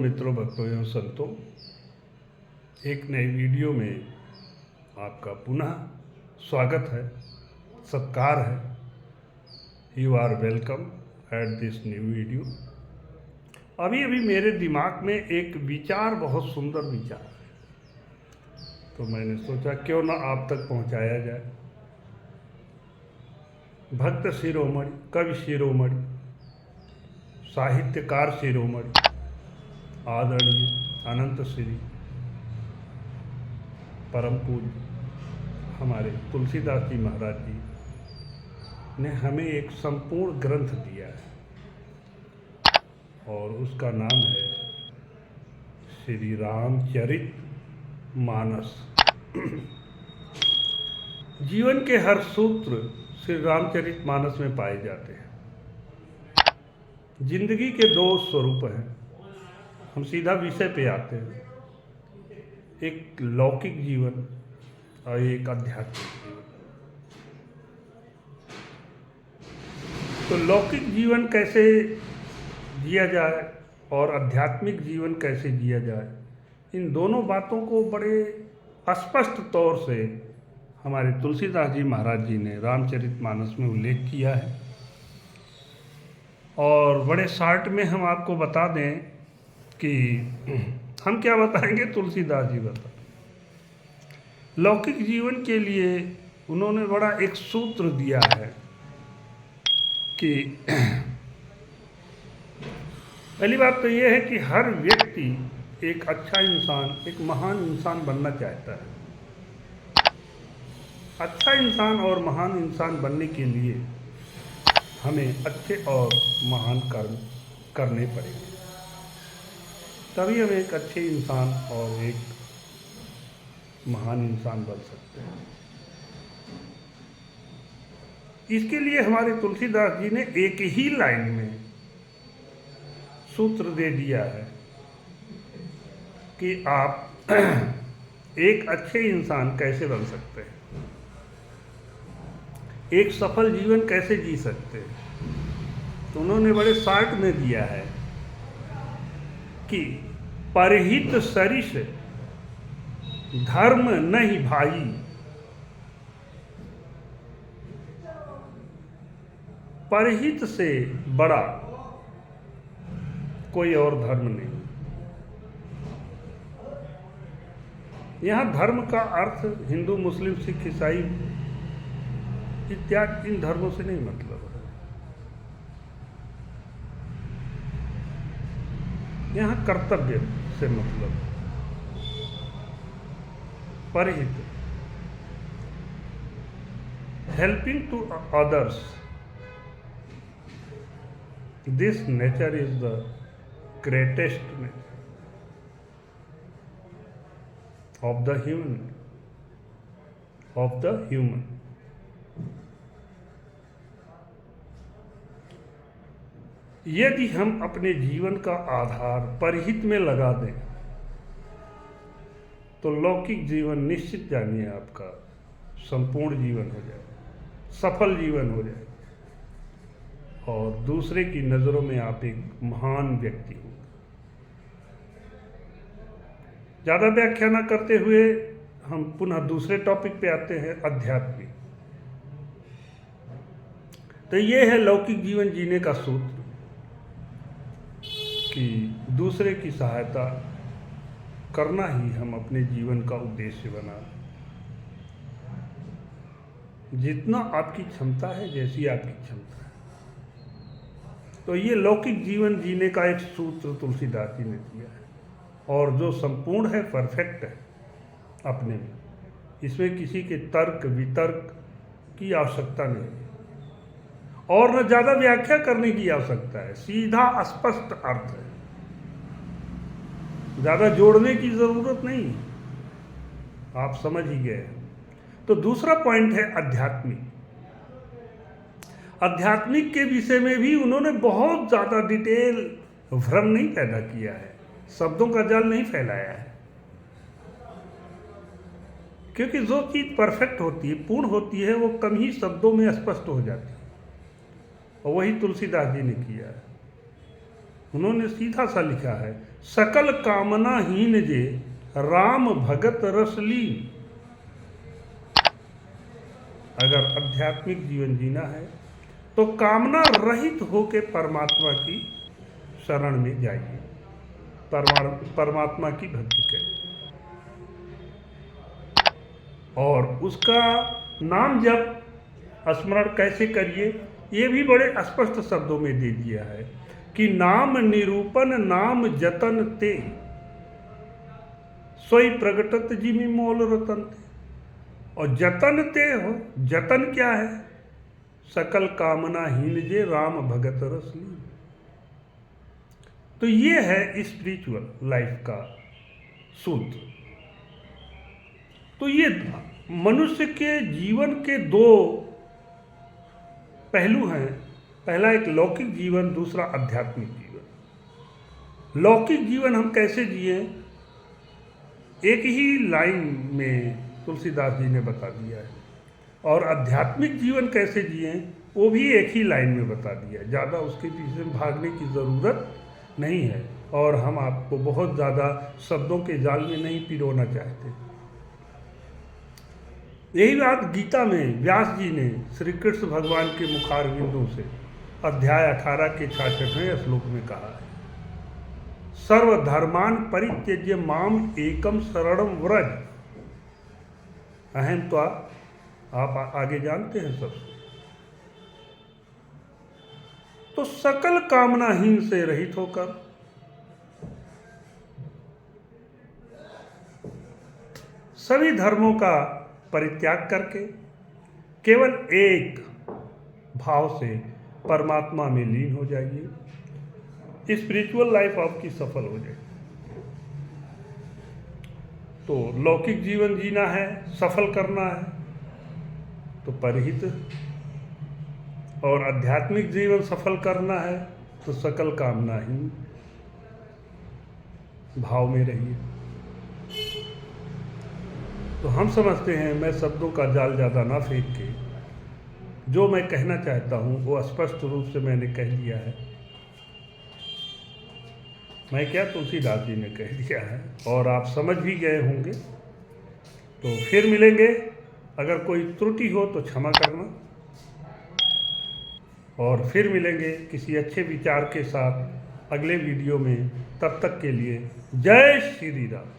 मित्रों, भक्तों एवं संतों, एक नई वीडियो में आपका पुनः स्वागत है, सत्कार है। You are welcome at this new video. अभी मेरे दिमाग में एक विचार, बहुत सुंदर विचार है, तो मैंने सोचा क्यों ना आप तक पहुंचाया जाए। भक्त शिरोमणि, कवि शिरोमणि, साहित्यकार शिरोमणि, आदरणीय अनंत श्री परम पूज्य हमारे तुलसीदास जी महाराज जी ने हमें एक संपूर्ण ग्रंथ दिया है और उसका नाम है श्री रामचरित मानस। जीवन के हर सूत्र श्री रामचरित मानस में पाए जाते हैं। जिंदगी के दो स्वरूप हैं। हम सीधा विषय पे आते हैं, एक लौकिक जीवन और एक आध्यात्मिक जीवन। तो लौकिक जीवन कैसे जिया जाए और आध्यात्मिक जीवन कैसे जिया जाए, इन दोनों बातों को बड़े स्पष्ट तौर से हमारे तुलसीदास जी महाराज जी ने रामचरितमानस में उल्लेख किया है। और बड़े शार्ट में हम आपको बता दें कि हम क्या बताएंगे, तुलसीदास जी बता। लौकिक जीवन के लिए उन्होंने बड़ा एक सूत्र दिया है कि पहली बात तो ये है कि हर व्यक्ति एक अच्छा इंसान, एक महान इंसान बनना चाहता है। अच्छा इंसान और महान इंसान बनने के लिए हमें अच्छे और महान कर्म करने पड़ेंगे, तभी हम एक अच्छे इंसान और एक महान इंसान बन सकते हैं। इसके लिए हमारे तुलसीदास जी ने एक ही लाइन में सूत्र दे दिया है कि आप एक अच्छे इंसान कैसे बन सकते हैं, एक सफल जीवन कैसे जी सकते हैं। तो उन्होंने बड़े शार्ट में दिया है कि परहित सरिस धर्म नहीं भाई, परहित से बड़ा कोई और धर्म नहीं। यहाँ धर्म का अर्थ हिंदू, मुस्लिम, सिख, ईसाई इत्यादि इन धर्मों से नहीं मतलब है। यहाँ कर्तव्य से मतलब है। परहित, helping to others, this nature is the greatest nature of the human. यदि हम अपने जीवन का आधार परहित में लगा दें तो लौकिक जीवन निश्चित जानिए आपका संपूर्ण जीवन हो जाए, सफल जीवन हो जाए और दूसरे की नज़रों में आप एक महान व्यक्ति होंगे। ज़्यादा व्याख्या न करते हुए हम पुनः दूसरे टॉपिक पे आते हैं, आध्यात्मिक। तो ये है लौकिक जीवन जीने का सूत्र कि दूसरे की सहायता करना ही हम अपने जीवन का उद्देश्य बना। जितना आपकी क्षमता है, जैसी आपकी क्षमता है। तो ये लौकिक जीवन जीने का एक सूत्र तुलसीदास जी ने दिया है और जो संपूर्ण है, परफेक्ट है अपने में। इसमें किसी के तर्क वितर्क की आवश्यकता नहीं और न ज़्यादा व्याख्या करने की आवश्यकता है। सीधा स्पष्ट अर्थ है, ज़्यादा जोड़ने की ज़रूरत नहीं, आप समझ ही गए। तो दूसरा पॉइंट है आध्यात्मिक। आध्यात्मिक के विषय में भी उन्होंने बहुत ज़्यादा डिटेल, भ्रम नहीं पैदा किया है, शब्दों का जाल नहीं फैलाया है। क्योंकि जो चीज़ परफेक्ट होती है, पूर्ण होती है, वो कम ही शब्दों में स्पष्ट हो जाती है और वही तुलसीदास जी ने किया है। उन्होंने सीधा सा लिखा है, सकल कामना हीन जे राम भगत रस लीन। अगर आध्यात्मिक जीवन जीना है तो कामना रहित होकर परमात्मा की शरण में जाइए, परमात्मा की भक्ति करिए और उसका नाम जप स्मरण कैसे करिए, ये भी बड़े स्पष्ट शब्दों में दे दिया है कि नाम निरूपण नाम जतन ते सोई प्रगटत जिमि मोल रतन ते। और जतन ते हो, जतन क्या है, सकल कामना हीन जे राम भगत रस लीन। तो ये है स्पिरिचुअल लाइफ का सूत्र। तो ये मनुष्य के जीवन के दो पहलू हैं, पहला एक लौकिक जीवन, दूसरा आध्यात्मिक जीवन। लौकिक जीवन हम कैसे जिए, एक ही लाइन में तुलसीदास जी ने बता दिया है, और आध्यात्मिक जीवन कैसे जिए वो भी एक ही लाइन में बता दिया है। ज़्यादा उसके पीछे भागने की ज़रूरत नहीं है, और हम आपको बहुत ज़्यादा शब्दों के जाल में नहीं पिरोना चाहते। यही बात गीता में व्यास जी ने श्री कृष्ण भगवान के मुखार बिंदु से अध्याय 18 के 66वें श्लोक में कहा है, सर्वधर्मान परित्यज्य माम एकम शरणम व्रज। अहम तो आप आगे जानते हैं सब। तो सकल कामनाहीन से रहित होकर सभी धर्मों का परित्याग करके केवल एक भाव से परमात्मा में लीन हो जाइए, स्पिरिचुअल लाइफ आपकी सफल हो जाएगी। तो लौकिक जीवन जीना है, सफल करना है तो परहित, और आध्यात्मिक जीवन सफल करना है तो सकल कामनाहीन भाव में रहिए। तो हम समझते हैं, मैं शब्दों का जाल ज़्यादा ना फेंक के जो मैं कहना चाहता हूँ वो स्पष्ट रूप से मैंने कह दिया है। मैं क्या, तुलसीदास जी ने कह दिया है और आप समझ भी गए होंगे। तो फिर मिलेंगे, अगर कोई त्रुटि हो तो क्षमा करना, और फिर मिलेंगे किसी अच्छे विचार के साथ अगले वीडियो में। तब तक के लिए जय श्री राम।